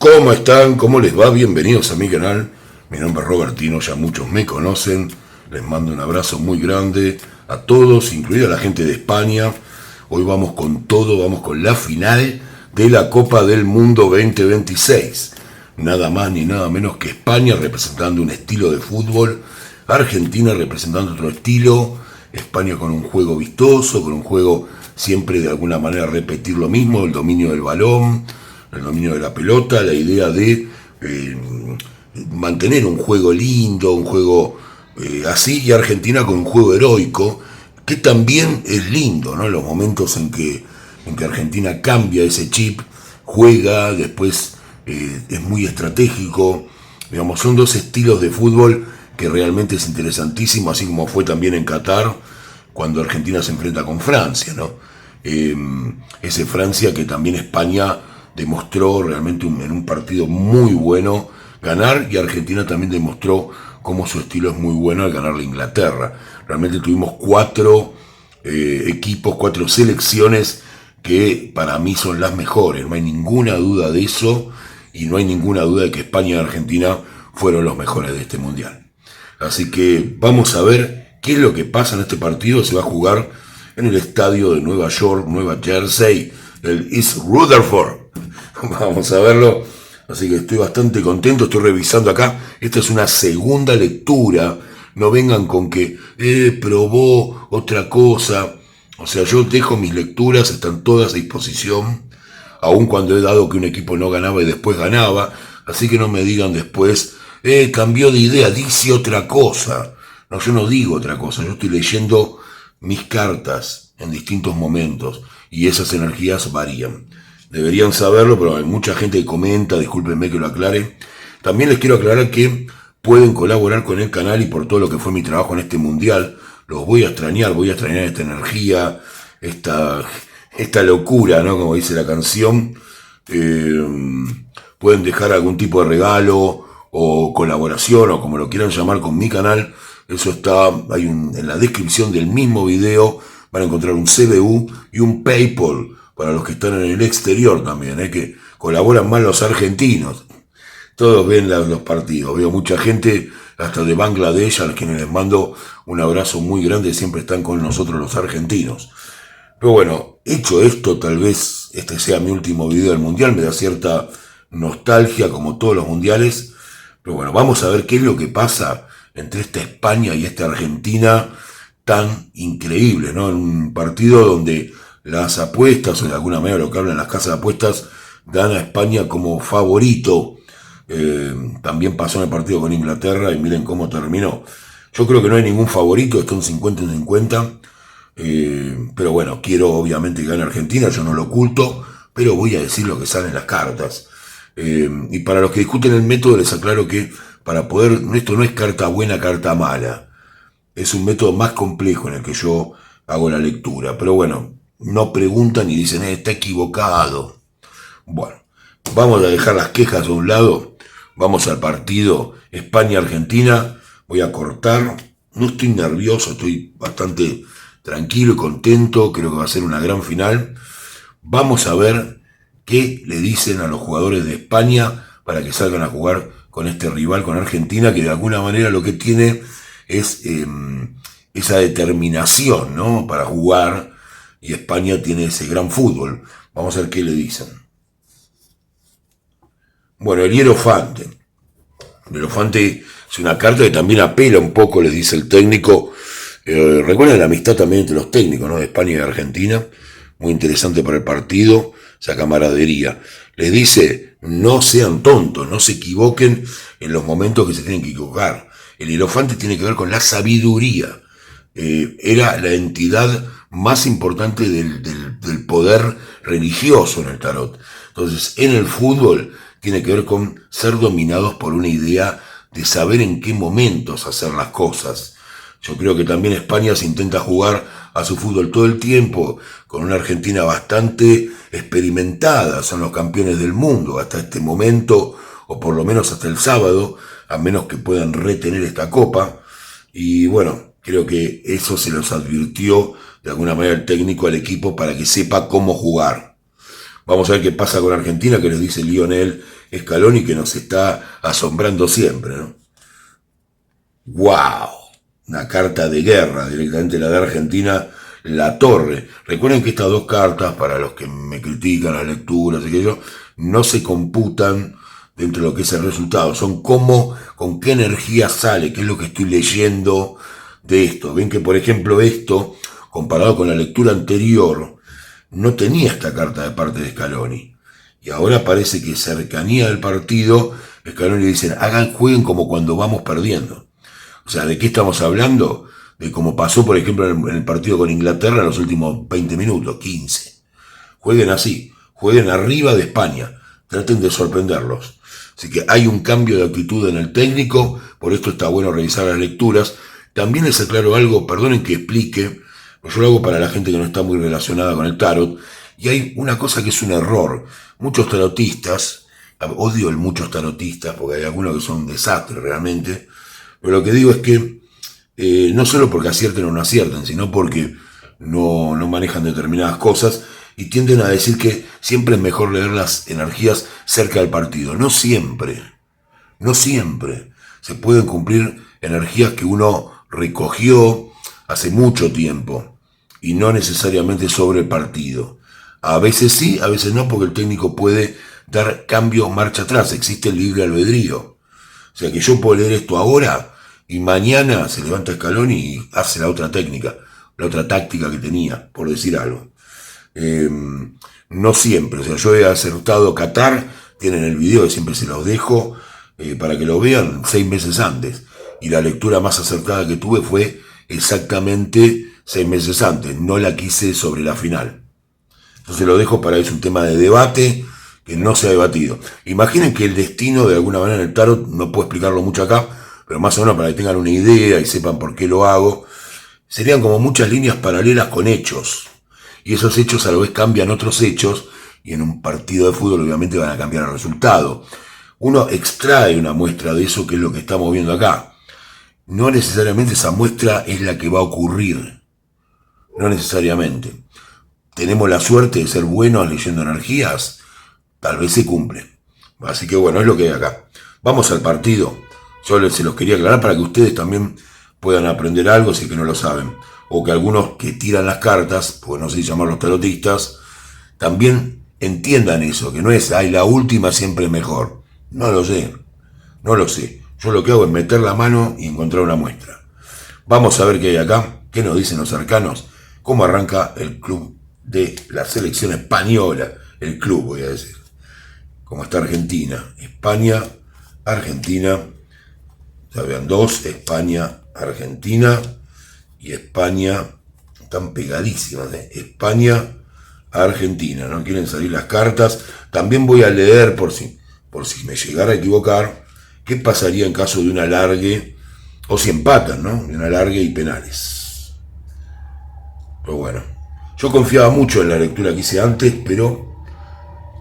¿Cómo están? ¿Cómo les va? Bienvenidos a mi canal. Mi nombre es Robertino, ya muchos me conocen. Les mando un abrazo muy grande a todos, incluida la gente de España. Hoy vamos con todo, vamos con la final de la Copa del Mundo 2026. Nada más ni nada menos que España representando un estilo de fútbol, Argentina representando otro estilo, España con un juego vistoso, con un juego siempre de alguna manera repetir lo mismo, el dominio del balón, el dominio de la pelota, la idea de mantener un juego lindo, un juego así, y Argentina con un juego heroico, que también es lindo, ¿no? Los momentos en que Argentina cambia ese chip, juega, después es muy estratégico, digamos, son dos estilos de fútbol que realmente es interesantísimo, así como fue también en Qatar, cuando Argentina se enfrenta con Francia, ¿no? Ese Francia que también España demostró realmente en un partido muy bueno ganar, y Argentina también demostró cómo su estilo es muy bueno al ganarle a Inglaterra. Realmente tuvimos cuatro equipos, cuatro selecciones que para mí son las mejores, no hay ninguna duda de eso, y no hay ninguna duda de que España y Argentina fueron los mejores de este mundial. Así que vamos a ver qué es lo que pasa en este partido. Se va a jugar en el estadio de Nueva York, Nueva Jersey, el East Rutherford. Vamos a verlo. Así que estoy bastante contento, estoy revisando acá. Esta es una segunda lectura. No vengan con que probó otra cosa. O sea, yo dejo mis lecturas, están todas a disposición, aun cuando he dado que un equipo no ganaba y después ganaba. Así que no me digan después, cambió de idea, dice otra cosa. No, yo no digo otra cosa, yo estoy leyendo mis cartas en distintos momentos y esas energías varían. Deberían saberlo, pero hay mucha gente que comenta, discúlpenme que lo aclare. También les quiero aclarar que pueden colaborar con el canal y por todo lo que fue mi trabajo en este mundial. Los voy a extrañar esta energía, esta locura, ¿no? Como dice la canción. Pueden dejar algún tipo de regalo o colaboración o como lo quieran llamar con mi canal. Eso está, en la descripción del mismo video van a encontrar un CBU y un PayPal para los que están en el exterior también, que colaboran más los argentinos. Todos ven los partidos, veo mucha gente hasta de Bangladesh, a quienes les mando un abrazo muy grande, siempre están con nosotros los argentinos. Pero bueno, hecho esto, tal vez este sea mi último video del mundial, me da cierta nostalgia como todos los mundiales, pero bueno, vamos a ver qué es lo que pasa entre esta España y esta Argentina tan increíble, ¿no? En un partido donde las apuestas, o de alguna manera lo que hablan las casas de apuestas, dan a España como favorito. También pasó en el partido con Inglaterra y miren cómo terminó. Yo creo que no hay ningún favorito, está un 50 en 50. Pero bueno, quiero obviamente que gane Argentina, yo no lo oculto, pero voy a decir lo que sale en las cartas. Y para los que discuten el método les aclaro que para poder, esto no es carta buena, carta mala. Es un método más complejo en el que yo hago la lectura. Pero bueno, no preguntan y dicen, está equivocado. Bueno, vamos a dejar las quejas a un lado. Vamos al partido España-Argentina. Voy a cortar. No estoy nervioso, estoy bastante tranquilo y contento. Creo que va a ser una gran final. Vamos a ver qué le dicen a los jugadores de España para que salgan a jugar con este rival, con Argentina, que de alguna manera lo que tiene es esa determinación, ¿no? Para jugar, y España tiene ese gran fútbol. Vamos a ver qué le dicen. Bueno, el Hierofante. El Hierofante es una carta que también apela un poco, les dice el técnico. Recuerden la amistad también entre los técnicos, ¿no? De España y de Argentina. Muy interesante para el partido, esa camaradería. Les dice, no sean tontos, no se equivoquen en los momentos que se tienen que equivocar. El Hierofante tiene que ver con la sabiduría. Era la entidad más importante del poder religioso en el tarot. Entonces, en el fútbol tiene que ver con ser dominados por una idea de saber en qué momentos hacer las cosas. Yo creo que también España se intenta jugar a su fútbol todo el tiempo, con una Argentina bastante experimentada, son los campeones del mundo hasta este momento, o por lo menos hasta el sábado, a menos que puedan retener esta copa. Y bueno, creo que eso se los advirtió de alguna manera el técnico al equipo para que sepa cómo jugar. Vamos a ver qué pasa con Argentina, que les dice Lionel Scaloni, que nos está asombrando siempre, ¿no? ¡Wow! Una carta de guerra, directamente la de Argentina, la torre. Recuerden que estas dos cartas, para los que me critican las lecturas y aquello, no se computan dentro de lo que es el resultado. Son cómo, con qué energía sale, qué es lo que estoy leyendo de esto. Ven que, por ejemplo, esto, comparado con la lectura anterior, no tenía esta carta de parte de Scaloni. Y ahora parece que cercanía del partido, Scaloni le dicen, jueguen como cuando vamos perdiendo. O sea, ¿de qué estamos hablando? De cómo pasó, por ejemplo, en el partido con Inglaterra en los últimos 20 minutos, 15. Jueguen así, jueguen arriba de España, traten de sorprenderlos. Así que hay un cambio de actitud en el técnico, por esto está bueno revisar las lecturas. También les aclaro algo, perdonen que explique, yo lo hago para la gente que no está muy relacionada con el tarot, y hay una cosa que es un error. Muchos tarotistas, odio muchos tarotistas, porque hay algunos que son un desastre realmente, pero lo que digo es que no solo porque acierten o no acierten, sino porque no manejan determinadas cosas y tienden a decir que siempre es mejor leer las energías cerca del partido. No siempre, no siempre. Se pueden cumplir energías que uno recogió hace mucho tiempo y no necesariamente sobre el partido. A veces sí, a veces no, porque el técnico puede dar cambio, marcha atrás. Existe el libre albedrío. O sea que yo puedo leer esto ahora y mañana se levanta Scaloni y hace la otra técnica, la otra táctica que tenía, por decir algo. No siempre, o sea, yo he acertado Qatar, tienen el video que siempre se los dejo para que lo vean 6 meses antes. Y la lectura más acertada que tuve fue exactamente 6 meses antes, no la quise sobre la final. Entonces lo dejo para que es un tema de debate que no se ha debatido. Imaginen que el destino de alguna manera en el tarot, no puedo explicarlo mucho acá, pero más o menos para que tengan una idea y sepan por qué lo hago, serían como muchas líneas paralelas con hechos. Y esos hechos a la vez cambian otros hechos, y en un partido de fútbol obviamente van a cambiar el resultado. Uno extrae una muestra de eso, que es lo que estamos viendo acá. No necesariamente esa muestra es la que va a ocurrir. No necesariamente. Tenemos la suerte de ser buenos leyendo energías, tal vez se cumple. Así que bueno, es lo que hay acá. Vamos al partido. Yo se los quería aclarar para que ustedes también puedan aprender algo si es que no lo saben. O que algunos que tiran las cartas, pues no sé si llamarlos tarotistas, también entiendan eso, que no es, ay, la última siempre es mejor. No lo sé, no lo sé. Yo lo que hago es meter la mano y encontrar una muestra. Vamos a ver qué hay acá, qué nos dicen los arcanos, cómo arranca el club de la selección española, el club voy a decir, cómo está Argentina, España, Argentina, ya vean, 2, España, Argentina y España, están pegadísimas, España, Argentina, no quieren salir las cartas. También voy a leer por si me llegara a equivocar, qué pasaría en caso de un alargue, o si empatan, ¿no? De un alargue y penales. Pero bueno, yo confiaba mucho en la lectura que hice antes, pero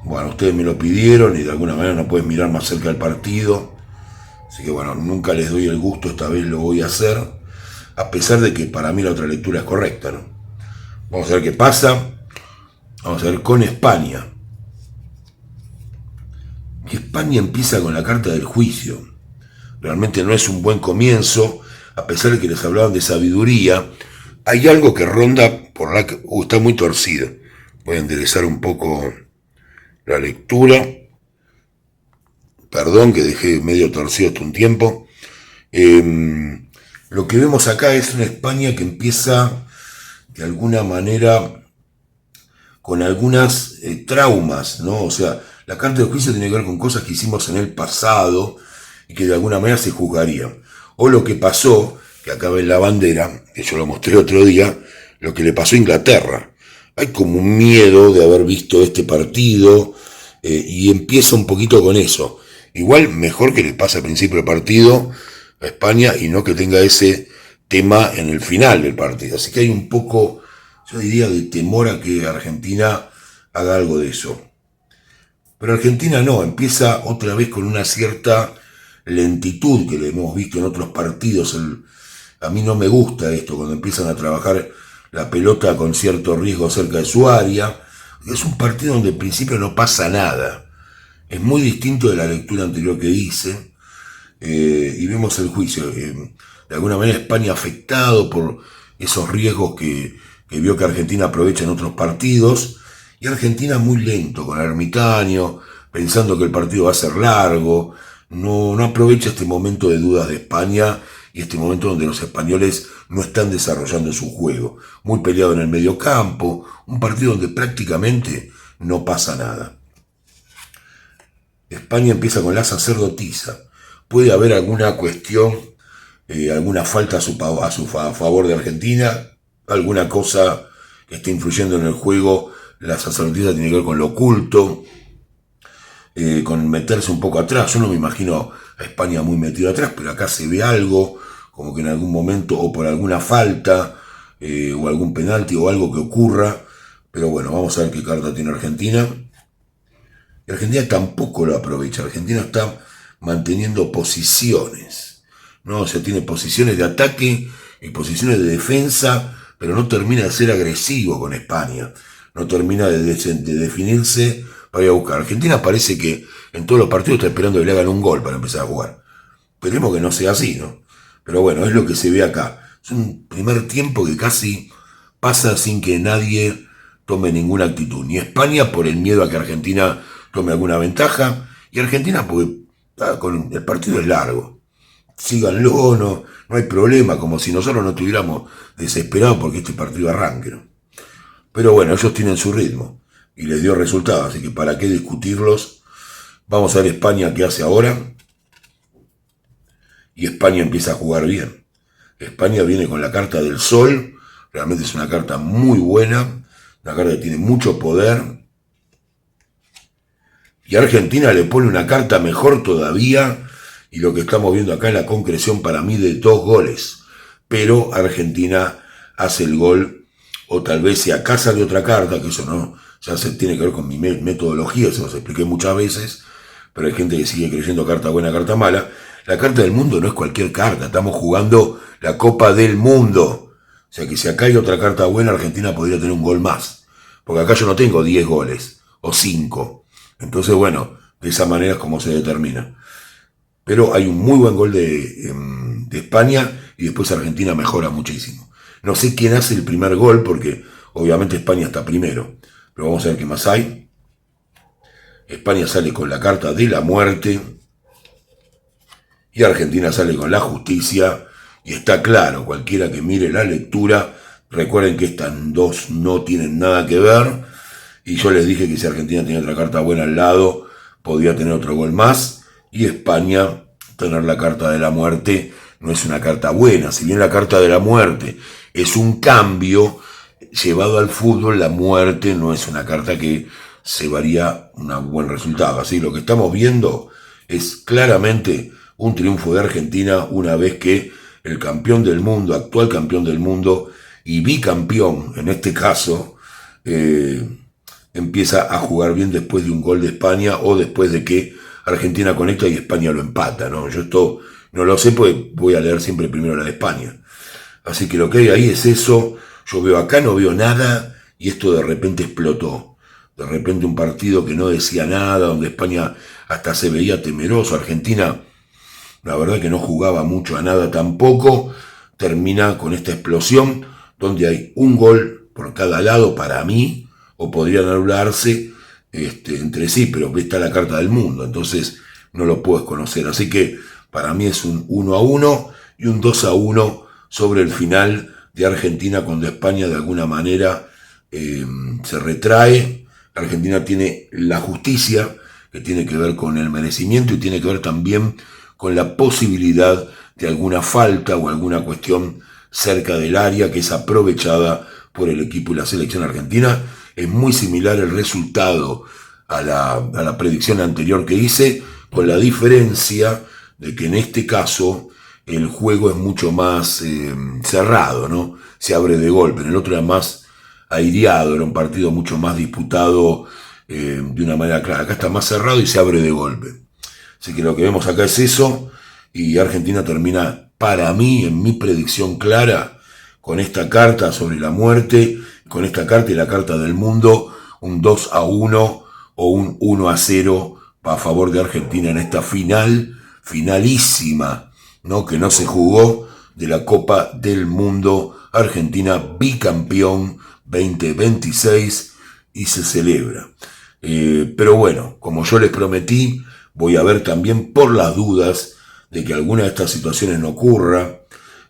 bueno, ustedes me lo pidieron y de alguna manera no pueden mirar más cerca del partido. Así que bueno, nunca les doy el gusto, esta vez lo voy a hacer, a pesar de que para mí la otra lectura es correcta, ¿no? Vamos a ver qué pasa. Vamos a ver con España. Que España empieza con la carta del juicio. Realmente no es un buen comienzo, a pesar de que les hablaban de sabiduría. Hay algo que ronda por la que está muy torcido. Voy a enderezar un poco la lectura. Perdón que dejé medio torcido hasta un tiempo. Lo que vemos acá es una España que empieza de alguna manera con algunas traumas, ¿no? O sea, la carta del juicio tiene que ver con cosas que hicimos en el pasado y que de alguna manera se juzgarían. O lo que pasó, que acá ven la bandera, que yo lo mostré otro día, lo que le pasó a Inglaterra. Hay como un miedo de haber visto este partido y empieza un poquito con eso. Igual mejor que le pase al principio del partido a España y no que tenga ese tema en el final del partido. Así que hay un poco, yo diría, de temor a que Argentina haga algo de eso. Pero Argentina no, empieza otra vez con una cierta lentitud que le hemos visto en otros partidos. A mí no me gusta esto, cuando empiezan a trabajar la pelota con cierto riesgo cerca de su área. Es un partido donde en principio no pasa nada. Es muy distinto de la lectura anterior que hice. Y vemos el juicio. De alguna manera España afectado por esos riesgos que vio que Argentina aprovecha en otros partidos. Y Argentina muy lento, con Ermitaño, pensando que el partido va a ser largo. No aprovecha este momento de dudas de España y este momento donde los españoles no están desarrollando su juego. Muy peleado en el medio campo, un partido donde prácticamente no pasa nada. España empieza con la sacerdotisa. Puede haber alguna cuestión, alguna falta a favor de Argentina, alguna cosa que esté influyendo en el juego. La sacerdotisa tiene que ver con lo oculto, con meterse un poco atrás. Yo no me imagino a España muy metido atrás, pero acá se ve algo, como que en algún momento, o por alguna falta, o algún penalti, o algo que ocurra. Pero bueno, vamos a ver qué carta tiene Argentina. Y Argentina tampoco lo aprovecha. Argentina está manteniendo posiciones, ¿no? O sea, tiene posiciones de ataque y posiciones de defensa, pero no termina de ser agresivo con España. No termina de definirse para ir a buscar. Argentina parece que en todos los partidos está esperando que le hagan un gol para empezar a jugar. Esperemos que no sea así, ¿no? Pero bueno, es lo que se ve acá. Es un primer tiempo que casi pasa sin que nadie tome ninguna actitud. Ni España por el miedo a que Argentina tome alguna ventaja, y Argentina porque el partido es largo. Síganlo, no hay problema, como si nosotros no estuviéramos desesperados porque este partido arranque, ¿no? Pero bueno, ellos tienen su ritmo y les dio resultados, así que para qué discutirlos. Vamos a ver España qué hace ahora. Y España empieza a jugar bien. España viene con la carta del sol, realmente es una carta muy buena, una carta que tiene mucho poder. Y Argentina le pone una carta mejor todavía, y lo que estamos viendo acá es la concreción para mí de 2 goles. Pero Argentina hace el gol, o tal vez si acá sale otra carta, que eso no, ya se tiene que ver con mi metodología, se los expliqué muchas veces, pero hay gente que sigue creyendo carta buena, carta mala. La carta del mundo no es cualquier carta, estamos jugando la Copa del Mundo. O sea que si acá hay otra carta buena, Argentina podría tener un gol más. Porque acá yo no tengo 10 goles, o 5. Entonces, bueno, de esa manera es como se determina. Pero hay un muy buen gol de España y después Argentina mejora muchísimo. No sé quién hace el primer gol porque obviamente España está primero. Pero vamos a ver qué más hay. España sale con la carta de la muerte y Argentina sale con la justicia. Y está claro, cualquiera que mire la lectura, recuerden que estas dos no tienen nada que ver. Y yo les dije que si Argentina tenía otra carta buena al lado, podía tener otro gol más. Y España, tener la carta de la muerte, no es una carta buena. Si bien la carta de la muerte es un cambio, llevado al fútbol, la muerte no es una carta que llevaría un buen resultado. Así lo que estamos viendo es claramente un triunfo de Argentina una vez que el campeón del mundo, actual campeón del mundo y bicampeón, en este caso, empieza a jugar bien después de un gol de España o después de que Argentina conecta y España lo empata, ¿no? Yo esto no lo sé porque voy a leer siempre primero la de España. Así que lo que hay ahí es eso. Yo veo acá, no veo nada y esto de repente explotó. De repente un partido que no decía nada, donde España hasta se veía temeroso. Argentina, la verdad que no jugaba mucho a nada tampoco. Termina con esta explosión donde hay un gol por cada lado para mí, o podrían anularse entre sí, pero está la carta del mundo, entonces no lo puedes conocer. Así que para mí es un 1-1 y un 2-1 sobre el final de Argentina cuando España de alguna manera se retrae. Argentina tiene la justicia, que tiene que ver con el merecimiento y tiene que ver también con la posibilidad de alguna falta o alguna cuestión cerca del área que es aprovechada por el equipo y la selección argentina. Es muy similar el resultado a la predicción anterior que hice, con la diferencia de que en este caso el juego es mucho más cerrado, ¿no? Se abre de golpe. En el otro era más aireado, era un partido mucho más disputado de una manera clara. Acá está más cerrado y se abre de golpe. Así que lo que vemos acá es eso, y Argentina termina, para mí, en mi predicción clara, con esta carta sobre la muerte, con esta carta y la carta del mundo, un 2-1 o un 1-0 a favor de Argentina en esta finalísima, ¿no? Que no se jugó, de la Copa del Mundo. Argentina bicampeón 2026 y se celebra. Pero bueno, como yo les prometí, voy a ver también, por las dudas de que alguna de estas situaciones no ocurra,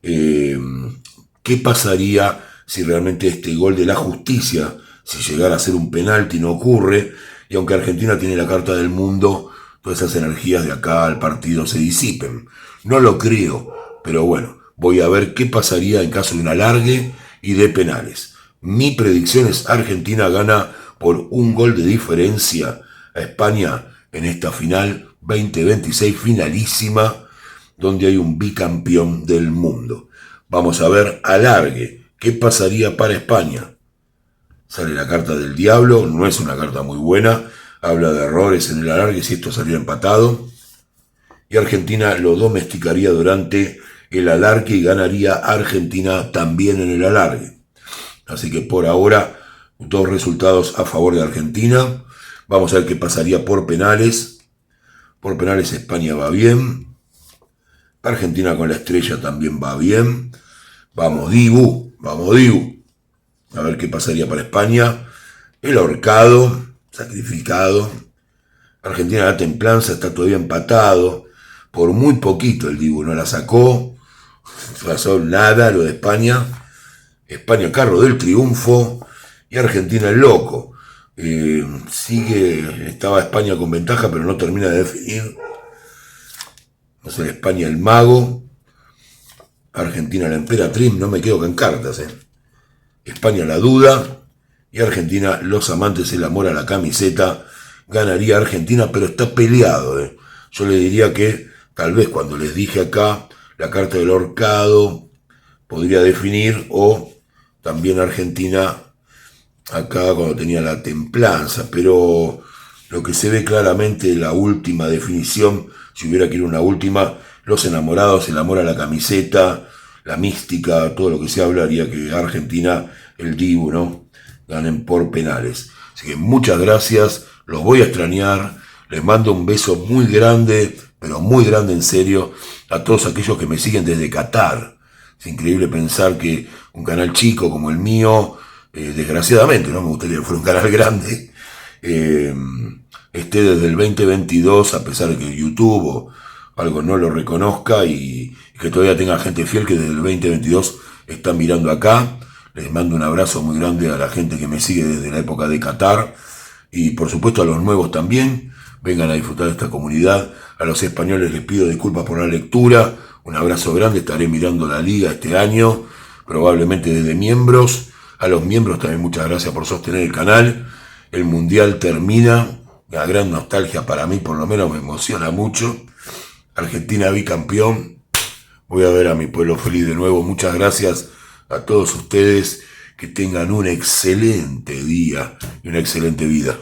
qué pasaría si realmente este gol de la justicia, si llegara a ser un penalti, no ocurre, y aunque Argentina tiene la carta del mundo, todas esas energías de acá al partido se disipen. No lo creo, pero bueno, voy a ver qué pasaría en caso de un alargue y de penales. Mi predicción es: Argentina gana por un gol de diferencia a España en esta final 2026 finalísima, donde hay un bicampeón del mundo. Vamos a ver alargue. ¿Qué pasaría para España? Sale la carta del diablo, no es una carta muy buena, habla de errores en el alargue si esto saliera empatado. Y Argentina lo domesticaría durante el alargue y ganaría Argentina también en el alargue. Así que por ahora, dos resultados a favor de Argentina. Vamos a ver qué pasaría por penales. Por penales España va bien. Argentina con la estrella también va bien. Vamos Dibu, vamos Dibu. A ver qué pasaría para España. El ahorcado, sacrificado. Argentina la templanza, está todavía empatado. Por muy poquito el Dibu no la sacó. No pasó nada lo de España. España carro del triunfo. Y Argentina el loco. Estaba España con ventaja, pero no termina de definir. No sé, España el mago. Argentina la emperatriz, no me quedo con cartas, España la duda y Argentina los amantes, el amor a la camiseta. Ganaría Argentina, pero está peleado, Yo le diría que tal vez cuando les dije acá la carta del ahorcado podría definir, o también Argentina acá cuando tenía la templanza, pero lo que se ve claramente, la última definición, si hubiera que ir una última, los enamorados, el amor a la camiseta, la mística, todo lo que se habla haría que Argentina, el Dibu, ¿no?, ganen por penales. Así que muchas gracias, los voy a extrañar, les mando un beso muy grande, pero muy grande en serio, a todos aquellos que me siguen desde Qatar. Es increíble pensar que un canal chico como el mío, desgraciadamente, no me gustaría que fuera un canal grande, esté desde el 2022, a pesar de que YouTube o algo no lo reconozca, y que todavía tenga gente fiel que desde el 2022 está mirando acá. Les mando un abrazo muy grande a la gente que me sigue desde la época de Qatar, y por supuesto a los nuevos también. Vengan a disfrutar de esta comunidad. A los españoles les pido disculpas por la lectura. Un abrazo grande, estaré mirando la liga este año, probablemente desde miembros. A los miembros también muchas gracias por sostener el canal. El mundial termina, una gran nostalgia para mí, por lo menos me emociona mucho. Argentina bicampeón. Voy a ver a mi pueblo feliz de nuevo. Muchas gracias a todos ustedes. Que tengan un excelente día y una excelente vida.